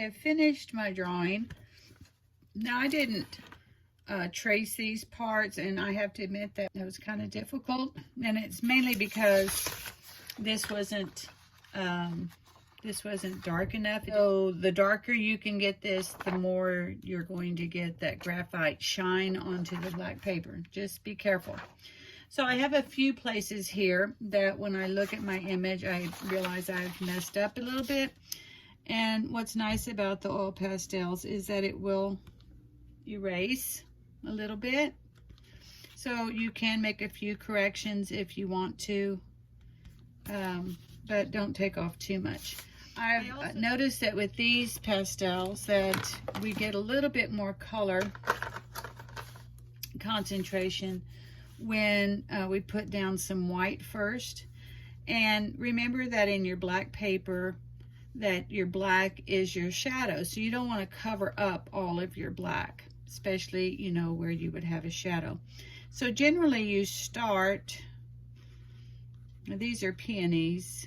have finished my drawing. Now, I didn't trace these parts, and I have to admit that it was kind of difficult, and it's mainly because this wasn't dark enough. So the darker you can get this, the more you're going to get that graphite shine onto the black paper. Just be careful. So I have a few places here that when I look at my image, I realize I've messed up a little bit. And what's nice about the oil pastels is that it will erase a little bit. So you can make a few corrections if you want to, but don't take off too much. I've noticed that with these pastels that we get a little bit more color concentration when we put down some white first. And remember that in your black paper, that your black is your shadow. So you don't want to cover up all of your black, especially, you know, where you would have a shadow. So generally you start, these are peonies,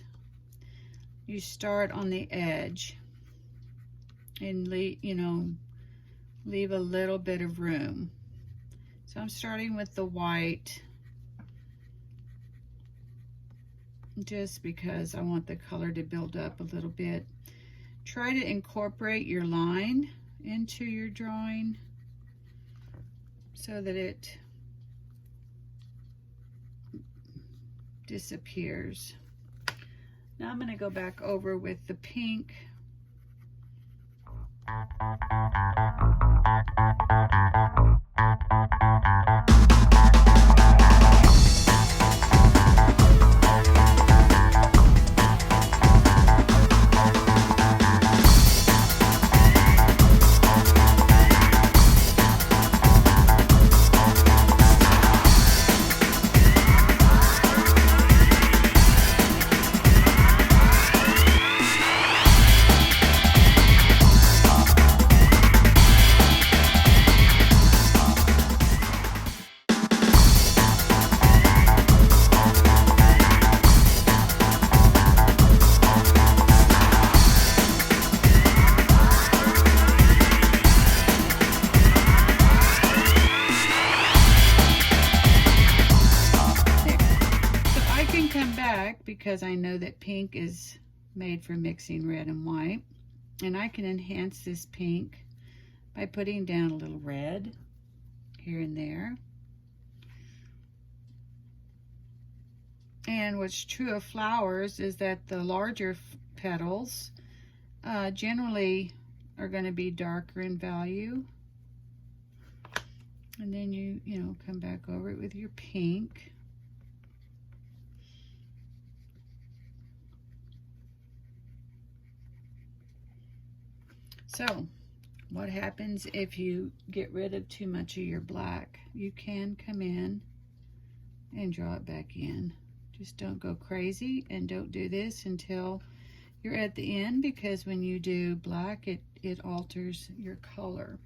you start on the edge and leave a little bit of room. So I'm starting with the white just because I want the color to build up a little bit. Try to incorporate your line into your drawing so that it disappears. Now I'm going to go back over with the pink. Because I know that pink is made for mixing red and white, and I can enhance this pink by putting down a little red here and there. And what's true of flowers is that the larger petals generally are going to be darker in value, and then you come back over it with your pink. So, what happens if you get rid of too much of your black? You can come in and draw it back in. Just don't go crazy, and don't do this until you're at the end, because when you do black, it alters your color.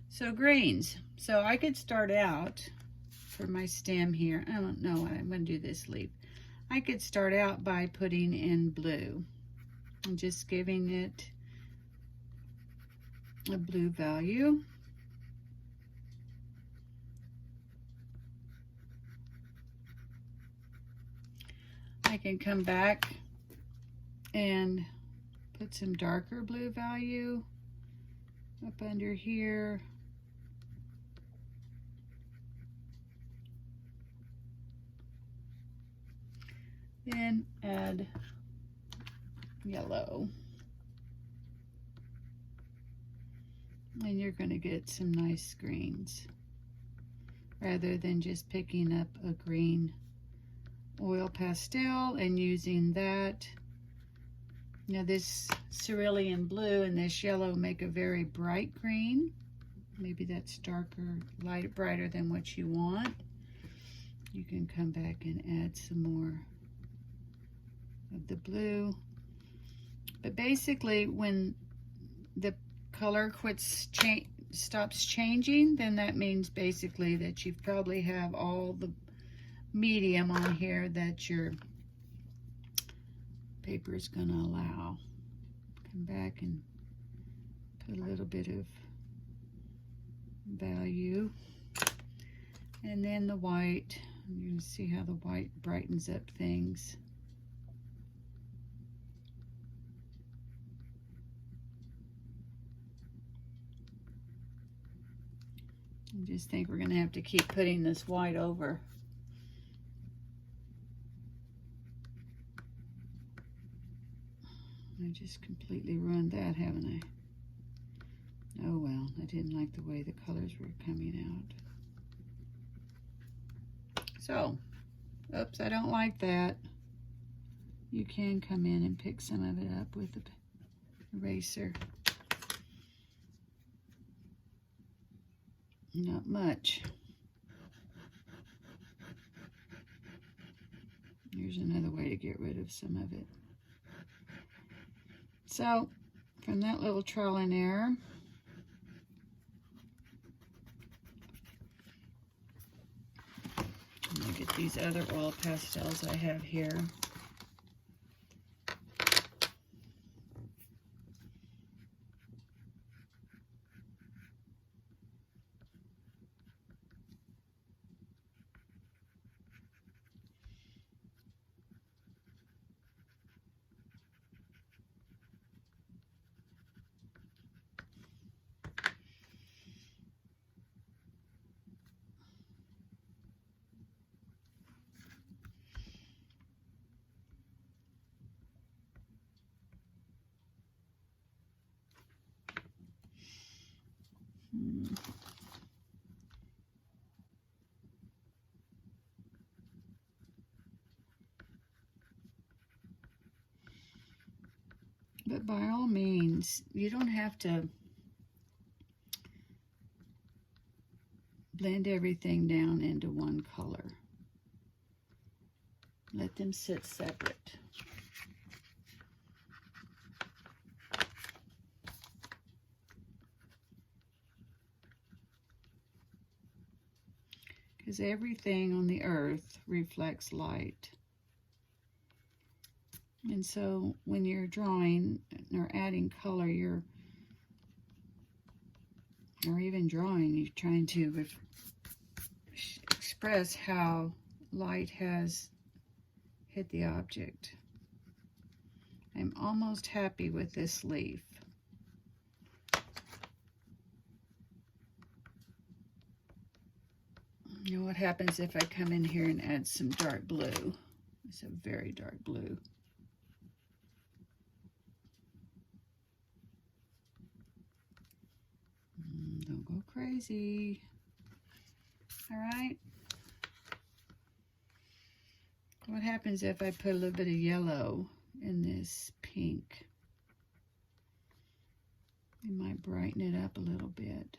So greens. So I could start out for my stem here. I don't know, I'm going to do this leaf. I could start out by putting in blue. I'm just giving it a blue value. I can come back and put some darker blue value up under here. Then add yellow, and you're going to get some nice greens rather than just picking up a green oil pastel and using that. Now this cerulean blue and this yellow make a very bright green. Maybe that's darker, brighter than what you want. You can come back and add some more of the blue. But basically, when the color stops changing, then that means basically that you probably have all the medium on here that your paper is going to allow. come back and put a little bit of value. And then the white, you're going to see how the white brightens up things. I just think we're going to have to keep putting this white over. I just completely ruined that, haven't I? Oh well, I didn't like the way the colors were coming out. So, oops, I don't like that. You can come in and pick some of it up with the eraser. Not much. Here's another way to get rid of some of it. So, from that little trial and error, I'm going to get these other oil pastels I have here. But by all means, you don't have to blend everything down into one color. Let them sit separate. Because everything on the earth reflects light. And so when you're drawing or adding color, or even drawing, you're trying to express how light has hit the object. I'm almost happy with this leaf. You know what happens if I come in here and add some dark blue? It's a very dark blue. Don't go crazy. All right. What happens if I put a little bit of yellow in this pink? It might brighten it up a little bit.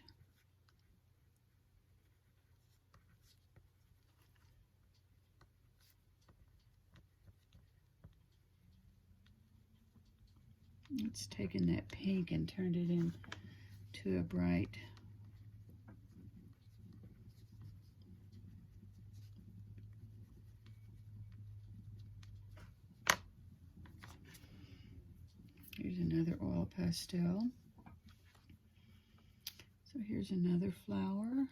It's taken that pink and turned it into a bright. Here's another oil pastel. So here's another flower.